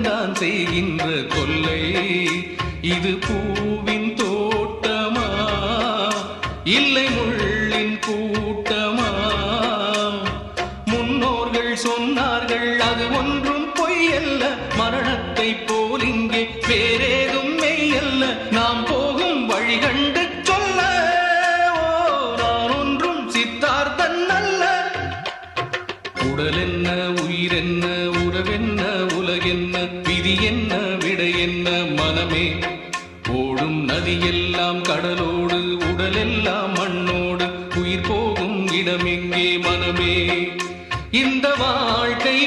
தான் செய்கின்ற கொல்லை. இது பூவின் தோட்டமா இல்லை முள்ளின் கூட்டமா? முன்னோர்கள் சொன்னார்கள் அது ஒன்றும் பொய்யல்ல, மரணத்தை போல் இங்கே வேறேதும் மெய்யல்ல. நாம் போகும் வழி கண்டு சொல்ல, நான் ஒன்றும் சித்தார்த்தன் அல்ல. உடல் என்ன, உயிர் என்ன, உறவென்ன, உலகென்ன, விதி என்ன, விடை என்ன மனமே? ஓடும் நதியெல்லாம் கடலோடு, உடலெல்லாம் மண்ணோடு, உயிர் போகும் இடமெங்கே மனமே? இந்த வாழ்க்கை